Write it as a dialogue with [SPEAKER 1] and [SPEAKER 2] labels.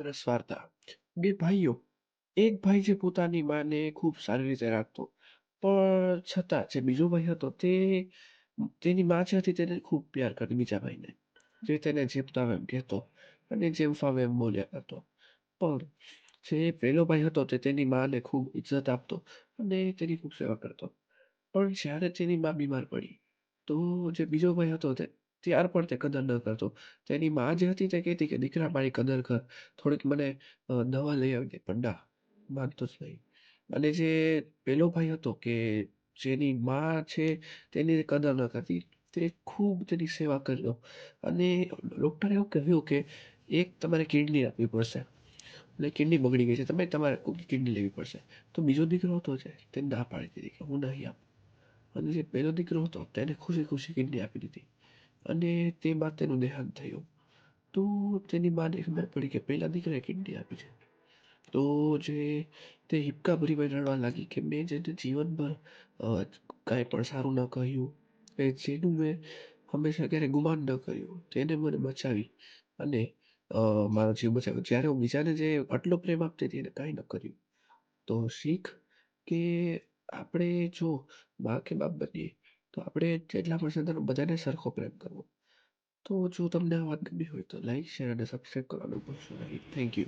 [SPEAKER 1] રસ વાર્તા. બે ભાઈઓ. એક ભાઈ જે પોતાની માને ખૂબ સારી રીતે રાખતો. પણ છતાં જે બીજો ભાઈ હતો તેની માં જે હતી તેને ખૂબ પ્યાર કરતી બીજા ભાઈને. જે તેને જેમ ફાવે એમ કહેતો અને જેમ ફાવે એમ બોલ્યા કરતો. પણ જે પહેલો ભાઈ હતો તે તેની માને ખૂબ ઇજ્જત આપતો અને તેની ખૂબ સેવા કરતો. પણ જ્યારે તેની માં બીમાર પડી, તો જે બીજો ભાઈ હતો ત્યાર પણ તે કદર ન કરતો. તેની માં જે હતી તે કહેતી કે "દીકરા મારી કદર કર, થોડીક મને દવા લઈ આવી દે." પણ ના, માનતો જ નહીં. અને જે પેલો ભાઈ હતો કે જેની માં છે તેની કદર ન કરતી, તે ખૂબ તેની સેવા કરતો. અને ડોક્ટરે એવું કહ્યું કે એક તમારે કિડની આપવી પડશે. એટલે કિડની બગડી ગઈ છે, તમારે કિડની લેવી પડશે. તો બીજો દીકરો હતો તે ના પાડી દીધી કે હું નહીં આપું. અને જે પહેલો દીકરો હતો તેને ખુશી-ખુશી કિડની આપી દીધી. અને તે બાદ તેનું દેહાંત થયું. તો તેની માને ખબર પડી કે પહેલા દીકરાએ કિડની આપી છે. તો જે તે હિબકા ભરી ભરીને રડવા લાગી કે મેં જેને જીવનભર અ, કાંઈ પણ સારું ન કહ્યું, કે જેનું મેં હંમેશા ક્યારેય ગુમાન ન કર્યું, તેને મને બચાવી અને મારો જીવ બચાવ્યો. જ્યારે હું બીજાને જે આટલો પ્રેમ આપતી હતી એને કાંઈ ન કર્યું. તો શીખ કે આપણે જો મા કે બાપ બનીએ, તો આપણે જેટલા પણ સંતાનો બધાને સરખો પ્રેમ કરવો. તો જો તમને આ વાત ગમી હોય તો લાઈક, શેર અને સબસ્ક્રાઈબ કરવાનું ભૂલશો નહીં. Thank you.